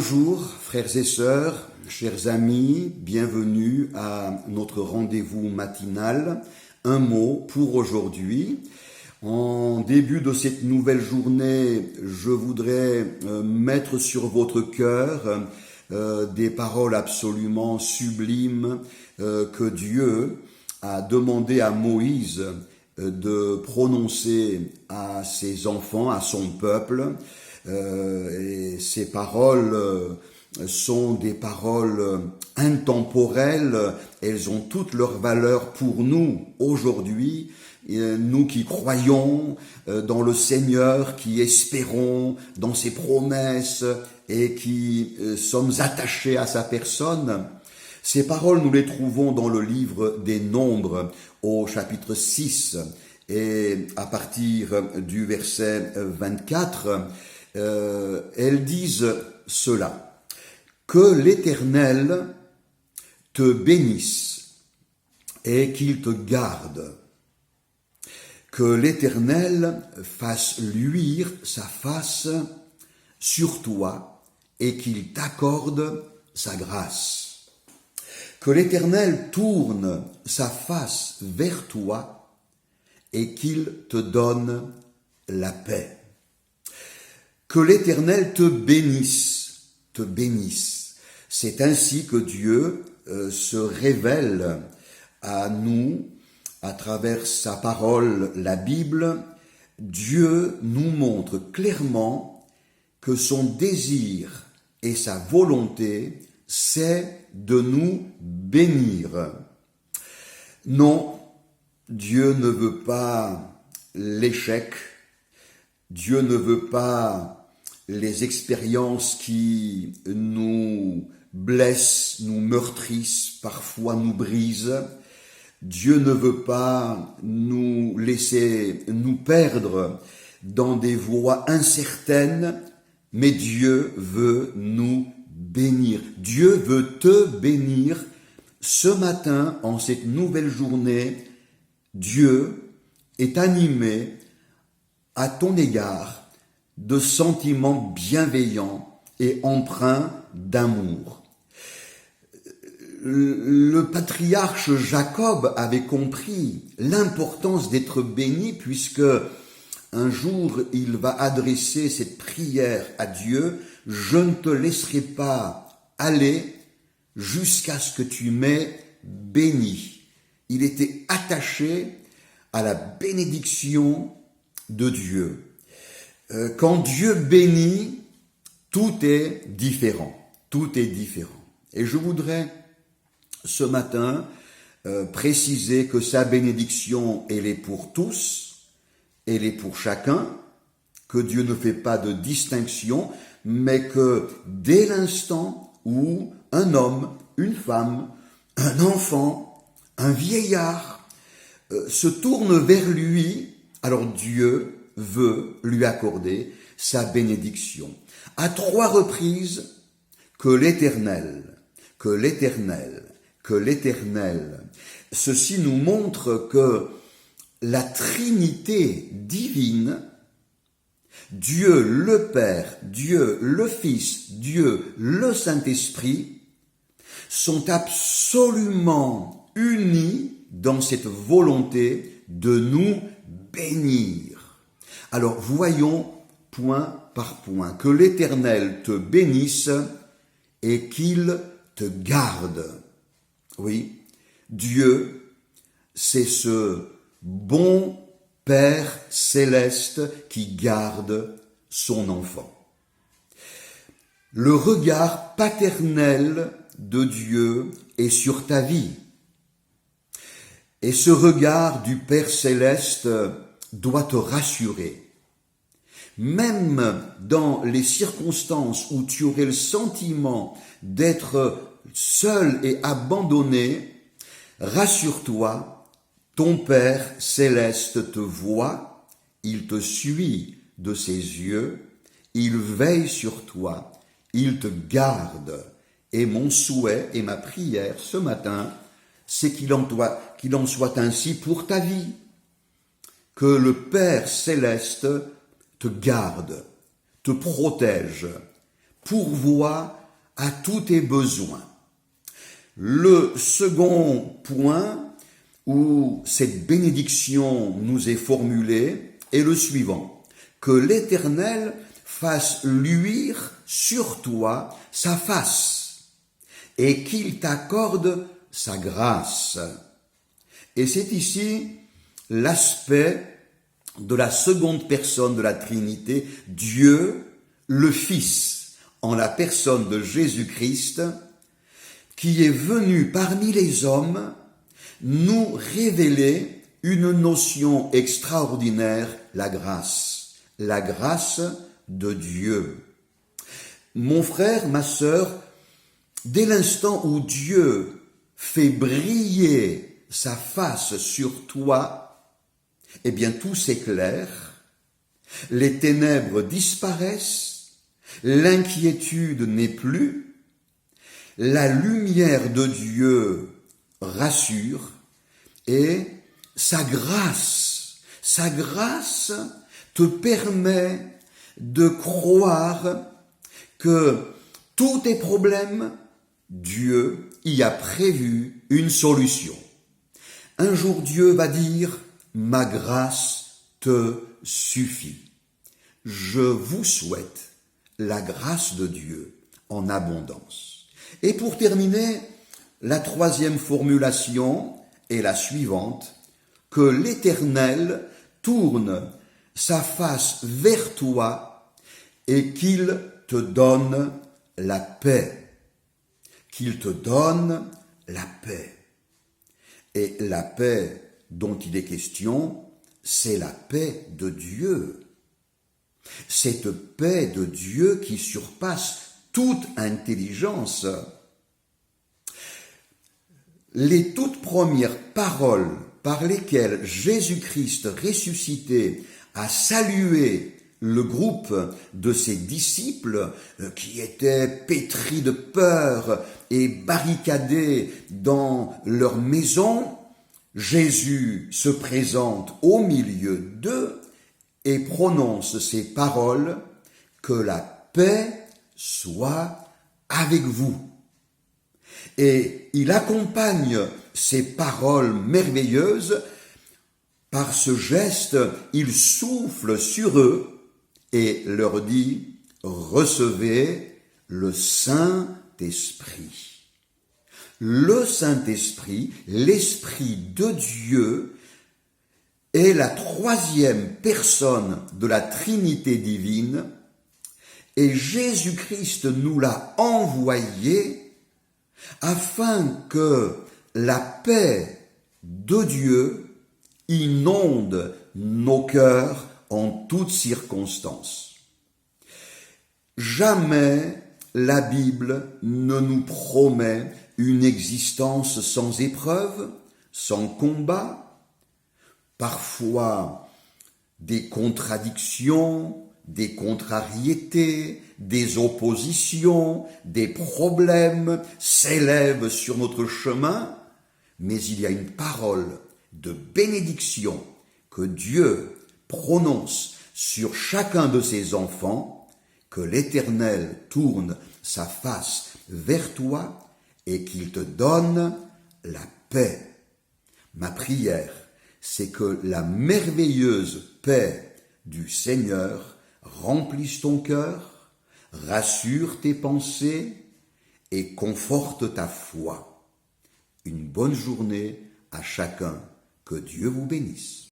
Bonjour frères et sœurs, chers amis, bienvenue à notre rendez-vous matinal. Un mot pour aujourd'hui. En début de cette nouvelle journée, je voudrais mettre sur votre cœur des paroles absolument sublimes que Dieu a demandé à Moïse de prononcer à ses enfants, à son peuple. Et ces paroles sont des paroles intemporelles, elles ont toute leur valeur pour nous aujourd'hui, nous qui croyons dans le Seigneur, qui espérons dans ses promesses et qui sommes attachés à sa personne. Ces paroles, nous les trouvons dans le livre des Nombres au chapitre 6 et à partir du verset 24, elles disent cela: que l'Éternel te bénisse et qu'il te garde, que l'Éternel fasse luire sa face sur toi et qu'il t'accorde sa grâce, que l'Éternel tourne sa face vers toi et qu'il te donne la paix. Que l'Éternel te bénisse, te bénisse. C'est ainsi que Dieu se révèle à nous à travers sa parole, la Bible. Dieu nous montre clairement que son désir et sa volonté, c'est de nous bénir. Non, Dieu ne veut pas l'échec. Dieu ne veut pas les expériences qui nous blessent, nous meurtrissent, parfois nous brisent. Dieu ne veut pas nous laisser nous perdre dans des voies incertaines, mais Dieu veut nous bénir. Dieu veut te bénir ce matin, en cette nouvelle journée. Dieu est animé à ton égard de sentiments bienveillants et empreints d'amour. Le patriarche Jacob avait compris l'importance d'être béni, puisque un jour il va adresser cette prière à Dieu: je ne te laisserai pas aller jusqu'à ce que tu m'aies béni. Il était attaché à la bénédiction de Dieu. Quand Dieu bénit, tout est différent. Tout est différent. Et je voudrais ce matin préciser que sa bénédiction, elle est pour tous, elle est pour chacun, que Dieu ne fait pas de distinction, mais que dès l'instant où un homme, une femme, un enfant, un vieillard se tourne vers lui, alors Dieu veut lui accorder sa bénédiction. À 3 reprises, que l'Éternel. Ceci nous montre que la Trinité divine, Dieu le Père, Dieu le Fils, Dieu le Saint-Esprit, sont absolument unis dans cette volonté de nous bénir. Alors voyons point par point: que l'Éternel te bénisse et qu'il te garde. Oui, Dieu, c'est ce bon Père céleste qui garde son enfant. Le regard paternel de Dieu est sur ta vie. Et ce regard du Père céleste doit te rassurer. Même dans les circonstances où tu aurais le sentiment d'être seul et abandonné, rassure-toi, ton Père céleste te voit, il te suit de ses yeux, il veille sur toi, il te garde. Et mon souhait et ma prière ce matin, c'est qu'il en soit ainsi pour ta vie. Que le Père céleste te garde, te protège, pourvoit à tous tes besoins. Le second point où cette bénédiction nous est formulée est le suivant: que l'Éternel fasse luire sur toi sa face et qu'il t'accorde sa grâce. Et c'est ici l'aspect de la seconde personne de la Trinité, Dieu le Fils, en la personne de Jésus-Christ, qui est venu parmi les hommes nous révéler une notion extraordinaire, la grâce de Dieu. Mon frère, ma sœur, dès l'instant où Dieu fait briller sa face sur toi, eh bien tout s'éclaire, les ténèbres disparaissent, l'inquiétude n'est plus, la lumière de Dieu rassure et sa grâce te permet de croire que tous tes problèmes, Dieu y a prévu une solution. Un jour Dieu va dire: ma grâce te suffit. Je vous souhaite la grâce de Dieu en abondance. Et pour terminer, la troisième formulation est la suivante: que l'Éternel tourne sa face vers toi et qu'il te donne la paix. Qu'il te donne la paix. Et la paix dont il est question, c'est la paix de Dieu. Cette paix de Dieu qui surpasse toute intelligence. Les toutes premières paroles par lesquelles Jésus-Christ ressuscité a salué le groupe de ses disciples qui étaient pétris de peur et barricadés dans leur maison, Jésus se présente au milieu d'eux et prononce ces paroles: que la paix soit avec vous. Et il accompagne ces paroles merveilleuses par ce geste, il souffle sur eux et leur dit: recevez le Saint-Esprit. Le Saint-Esprit, l'Esprit de Dieu, est la troisième personne de la Trinité divine et Jésus-Christ nous l'a envoyé afin que la paix de Dieu inonde nos cœurs en toutes circonstances. Jamais la Bible ne nous promet une existence sans épreuve, sans combat, parfois des contradictions, des contrariétés, des oppositions, des problèmes s'élèvent sur notre chemin, mais il y a une parole de bénédiction que Dieu prononce sur chacun de ses enfants, que l'Éternel tourne sa face vers toi et qu'il te donne la paix. Ma prière, c'est que la merveilleuse paix du Seigneur remplisse ton cœur, rassure tes pensées et conforte ta foi. Une bonne journée à chacun. Que Dieu vous bénisse.